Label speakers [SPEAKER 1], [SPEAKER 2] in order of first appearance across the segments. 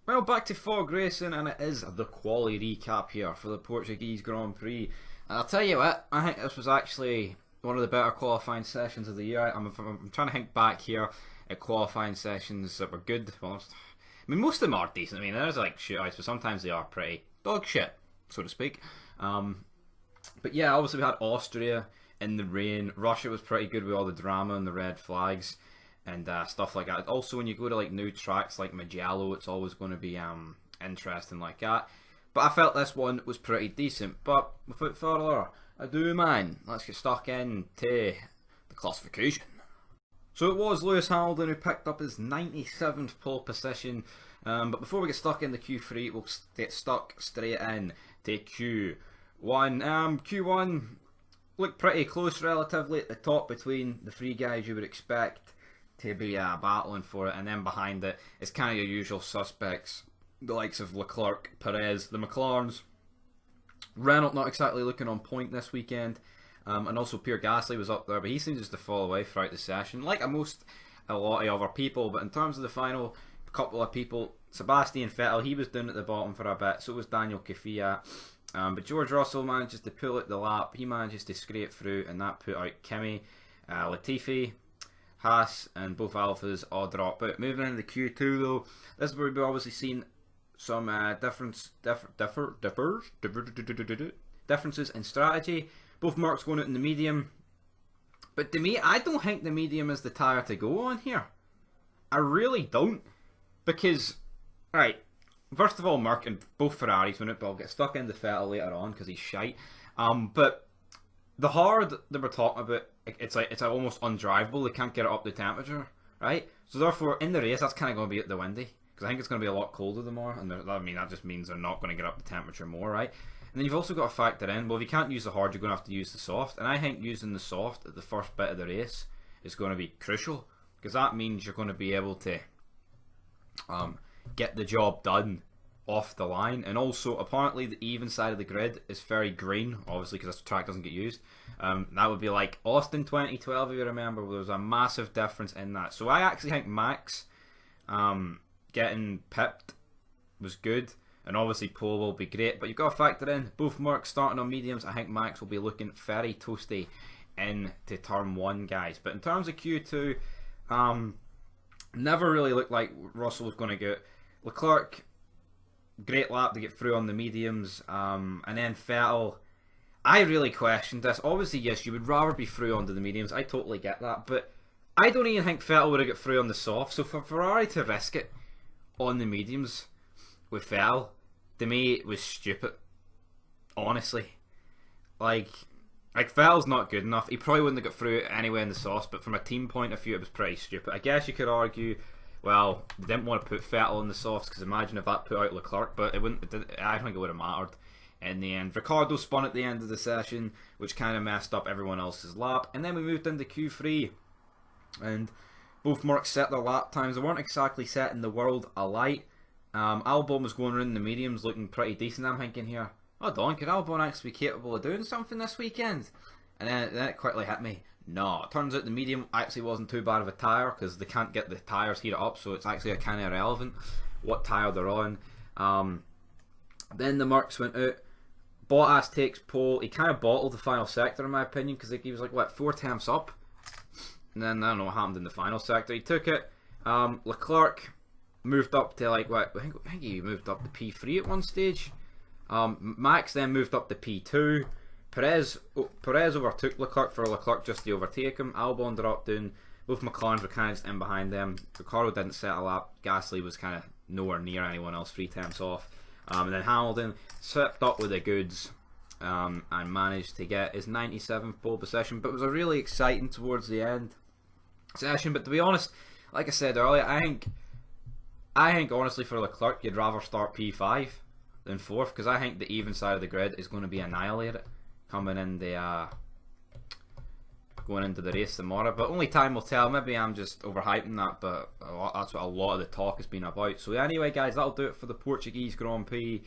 [SPEAKER 1] Well, back to fog racing, and it is the Qualy recap here for the Portuguese Grand Prix. And I'll tell you what, I think this was actually one of the better qualifying sessions of the year. I'm trying to think back here at qualifying sessions that were good. Well, I mean, most of them are decent. I mean, there's like shootouts, but sometimes they are pretty dog shit, so to speak. But yeah, obviously we had Austria in the rain. Russia was pretty good with all the drama and the red flags and stuff like that. Also, when you go to like new tracks like Mugello, it's always going to be interesting like that. But I felt this one was pretty decent. But without further ado, man, let's get stuck into the classification. So it was Lewis Hamilton who picked up his 97th pole position. But before we get stuck in the Q3, we'll get stuck straight in to Q1. Q1 looked pretty close relatively at the top between the three guys you would expect to be battling for it, and then behind it it's kind of your usual suspects, the likes of Leclerc, Perez, the McLarens. Renault not exactly looking on point this weekend, and also Pierre Gasly was up there, but he seems just to fall away throughout the session, like a lot of other people. But in terms of the final couple of people, Sebastian Vettel, he was down at the bottom for a bit, so was Daniel Kvyat. But George Russell manages to pull out the lap, he manages to scrape through, and that put out Kimi, Latifi, Haas, and both Alphas all drop out. Moving into the Q2 though, this is where we've obviously seen some differences in strategy. Both Mercs going out in the medium, but to me, I don't think the medium is the tyre to go on here. I really don't, because, right, first of all, Merc and both Ferraris went out, but I'll get stuck into Vettel later on because he's shite. But the hard that we're talking about, it's almost undrivable. They can't get it up to temperature, right? So therefore, in the race, that's kind of going to be at the windy, because I think it's going to be a lot colder tomorrow, and I mean that just means they're not going to get up the temperature more, right? And then you've also got to factor in, well, if you can't use the hard, you're going to have to use the soft, and I think using the soft at the first bit of the race is going to be crucial, because that means you're going to be able to get the job done off the line. And also, apparently the even side of the grid is very green, obviously because this track doesn't get used. That would be like Austin 2012, if you remember, where there was a massive difference in that. So I actually think Max getting pipped was good, and obviously pole will be great, but you've got to factor in both Mercs starting on mediums. I think Max will be looking very toasty into turn 1, guys. But in terms of Q2, never really looked like Russell was going to get. Leclerc, great lap to get through on the mediums, and then Vettel, I really questioned this. Obviously, yes, you would rather be through onto the mediums, I totally get that, but I don't even think Vettel would have got through on the soft. So for Ferrari to risk it on the mediums with Vettel, to me, it was stupid, honestly. Like Vettel's not good enough. He probably wouldn't have got through it anyway in the softs, but from a team point of view, it was pretty stupid. I guess you could argue, well, they didn't want to put Vettel in the softs, because imagine if that put out Leclerc, but I don't think it would have mattered in the end. Ricciardo spun at the end of the session, which kind of messed up everyone else's lap, and then we moved into Q3, and both Mercs set their lap times. They weren't exactly setting the world alight. Albon was going around the mediums looking pretty decent. I'm thinking here, hold on, could Albon actually be capable of doing something this weekend? And then it quickly hit me, no, it turns out the medium actually wasn't too bad of a tyre, because they can't get the tyres heated up, so it's actually kind of irrelevant what tyre they're on. Then the Mercs went out. Bottas takes pole. He kind of bottled the final sector, in my opinion, because he was like, what, 4 tenths up? And then I don't know what happened in the final sector. He took it. Leclerc moved up to like, what, I think he moved up to P3 at one stage. Max then moved up to P2. Perez overtook Leclerc for Leclerc just to overtake him. Albon dropped down. Both McLarens were kind of in behind them. Ricciardo didn't settle up. Gasly was kind of nowhere near anyone else, 3 tenths off. And then Hamilton slipped up with the goods and managed to get his 97th pole position. But it was a really exciting towards the end session. But to be honest, like I said earlier, I think honestly for Leclerc, you'd rather start P5 than 4th, because I think the even side of the grid is going to be annihilated coming in the going into the race tomorrow. But only time will tell. Maybe I'm just overhyping that, but that's what a lot of the talk has been about. So anyway, guys, that'll do it for the Portuguese Grand Prix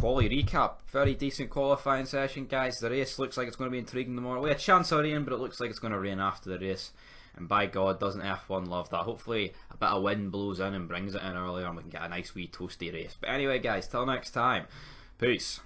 [SPEAKER 1] quali recap. Very decent qualifying session, guys. The race looks like it's going to be intriguing tomorrow. We had chance of rain, but it looks like it's going to rain after the race. and by God, doesn't F1 love that? Hopefully a bit of wind blows in and brings it in earlier and we can get a nice wee toasty race. But anyway guys, till next time, peace.